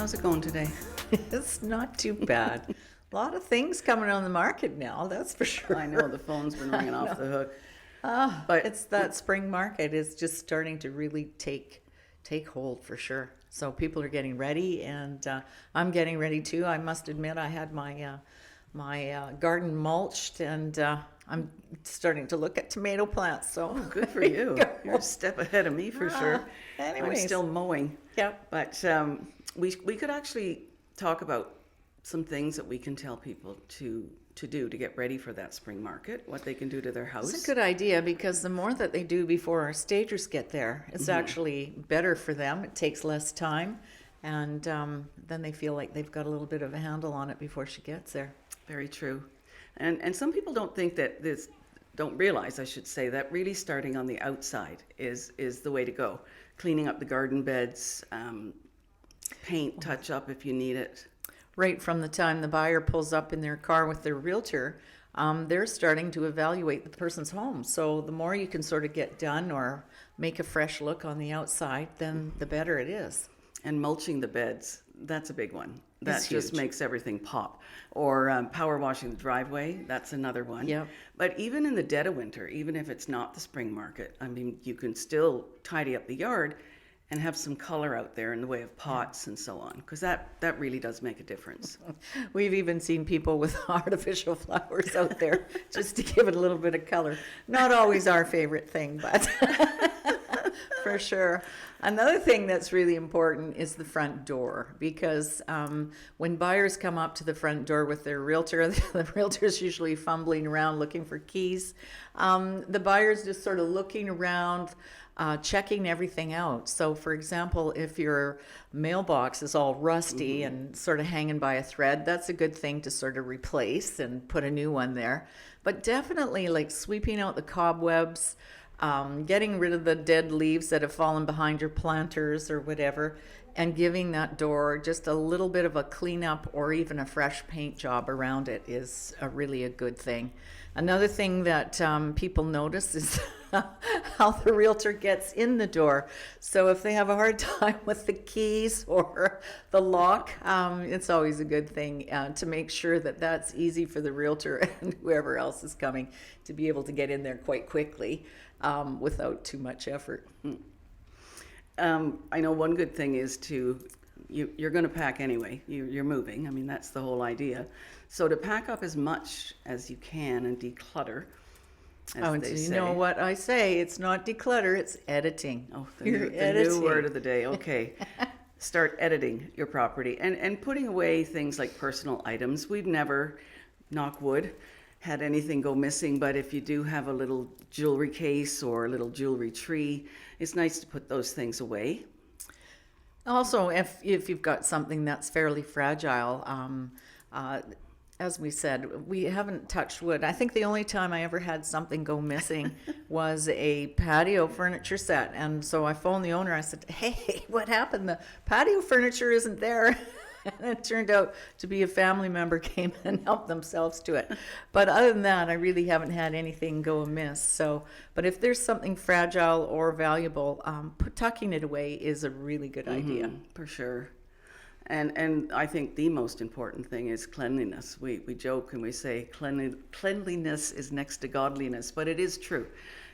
How's it going today? It's not too bad. A lot of things coming on the market now, that's for sure. I know the phone's been ringing off the hook. But it's that spring market is just starting to really take hold for sure. So people are getting ready, and I'm getting ready too. I must admit, I had my garden mulched, and I'm starting to look at tomato plants. So Good for you. You're a step ahead of me for sure. I'm anyways. still mowing. Yep. But we could actually talk about some things that we can tell people to do to get ready for that spring market, what they can do to their house. It's a good idea, because the more that they do before our stagers get there, it's actually better for them. It takes less time, and then they feel like they've got a little bit of a handle on it before she gets there. Very true. And some people don't realize, I should say, that really starting on the outside is the way to go. Cleaning up the garden beds, paint, touch up if you need it. Right from the time the buyer pulls up in their car with their realtor, they're starting to evaluate the person's home. So the more you can sort of get done or make a fresh look on the outside, then the better it is. And mulching the beds, that's a big one. That It's just huge. makes everything pop. Or power washing the driveway, that's another one. Yep. But even in the dead of winter, even if it's not the spring market, I mean, you can still tidy up the yard and have some color out there in the way of pots and so on, because that really does make a difference. We've even seen people with artificial flowers out there just to give it a little bit of color. Not always our favorite thing, but for sure. Another thing that's really important is the front door, because when buyers come up to the front door with their realtor, the realtor's usually fumbling around looking for keys. The buyer's just sort of looking around, checking everything out. So, for example, if your mailbox is all rusty and sort of hanging by a thread, that's a good thing to sort of replace and put a new one there. But definitely, like, sweeping out the cobwebs, getting rid of the dead leaves that have fallen behind your planters or whatever, and giving that door just a little bit of a cleanup or even a fresh paint job around it is really a good thing. Another thing that people notice is how the realtor gets in the door. So if they have a hard time with the keys or the lock, it's always a good thing to make sure that that's easy for the realtor and whoever else is coming to be able to get in there quite quickly without too much effort. I know one good thing is you're going to pack anyway. You're moving. I mean, that's the whole idea. So to pack up as much as you can and declutter, as they you say. know what I say? It's not declutter, it's editing. Oh, You're the editing. new word of the day. Okay. Start editing your property and putting away things like personal items. We've never, knock wood, had anything go missing, but if you do have a little jewelry case or a little jewelry tree, it's nice to put those things away. Also, if you've got something that's fairly fragile, as we said, we haven't touched wood. I think the only time I ever had something go missing was a patio furniture set. And so I phoned the owner. I said, hey, what happened? The patio furniture isn't there. And it turned out to be a family member came and helped themselves to it. But other than that, I really haven't had anything go amiss. So, but if there's something fragile or valuable, tucking it away is a really good idea. For sure. And I think the most important thing is cleanliness. We joke and we say cleanliness is next to godliness, but it is true.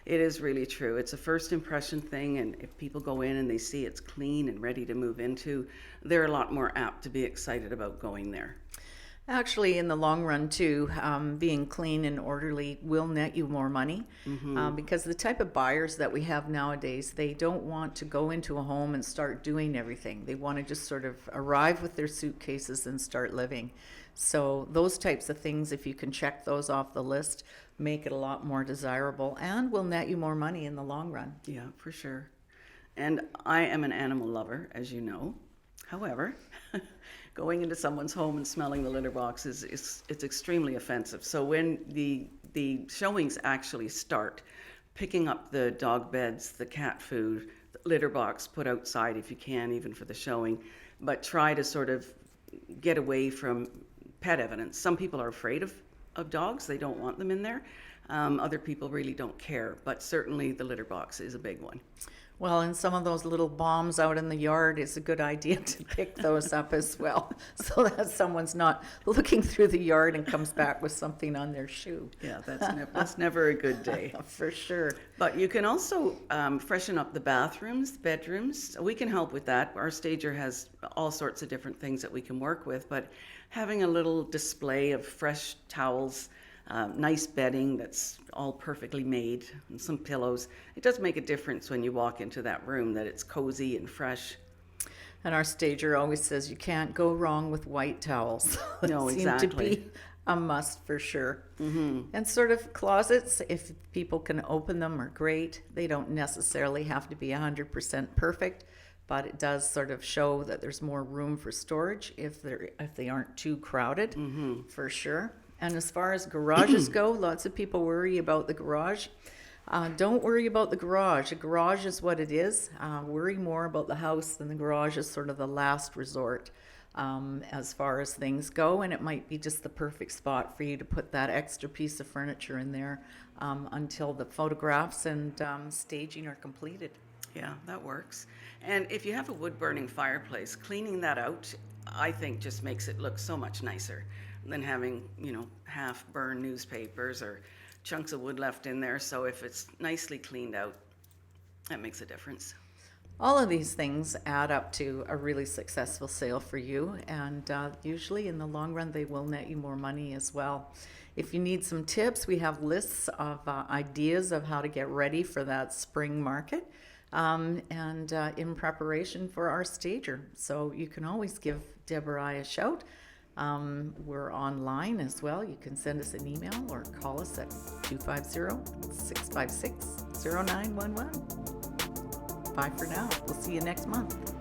It is really true. It's a first impression thing, and if people go in and they see it's clean and ready to move into, they're a lot more apt to be excited about going there. Actually, in the long run, too, being clean and orderly will net you more money because the type of buyers that we have nowadays, they don't want to go into a home and start doing everything. They want to just sort of arrive with their suitcases and start living. So those types of things, if you can check those off the list, make it a lot more desirable and will net you more money in the long run. Yeah, for sure. And I am an animal lover, as you know. However, going into someone's home and smelling the litter box it's extremely offensive. So when the showings actually start, picking up the dog beds, the cat food, the litter box, put outside if you can, even for the showing, but try to sort of get away from pet evidence. Some people are afraid of dogs. They don't want them in there. Other people really don't care, but certainly the litter box is a big one. Well, and some of those little bombs out in the yard is a good idea to pick those up as well, so that someone's not looking through the yard and comes back with something on their shoe. Yeah, that's never a good day. For sure. But you can also freshen up the bathrooms, bedrooms. We can help with that. Our stager has all sorts of different things that we can work with, but having a little display of fresh towels, nice bedding that's all perfectly made, and some pillows, it does make a difference when you walk into that room that it's cozy and fresh. And our stager always says you can't go wrong with white towels. No, Seem exactly. to be a must for sure. And sort of closets, if people can open them, are great. They don't necessarily have to be 100% perfect, but it does sort of show that there's more room for storage if they aren't too crowded, for sure. And as far as garages go, lots of people worry about the garage. Don't worry about the garage. A garage is what it is. Worry more about the house, than the garage is sort of the last resort as far as things go. And it might be just the perfect spot for you to put that extra piece of furniture in there until the photographs and staging are completed. Yeah, that works. And if you have a wood-burning fireplace, cleaning that out, I think just makes it look so much nicer than having, half-burned newspapers or chunks of wood left in there. So if it's nicely cleaned out, that makes a difference. All of these things add up to a really successful sale for you, and usually in the long run they will net you more money as well. If you need some tips, we have lists of ideas of how to get ready for that spring market and in preparation for our stager. So you can always give Deb or I a shout. We're online as well. You can send us an email or call us at 250-656-0911. Bye for now. We'll see you next month.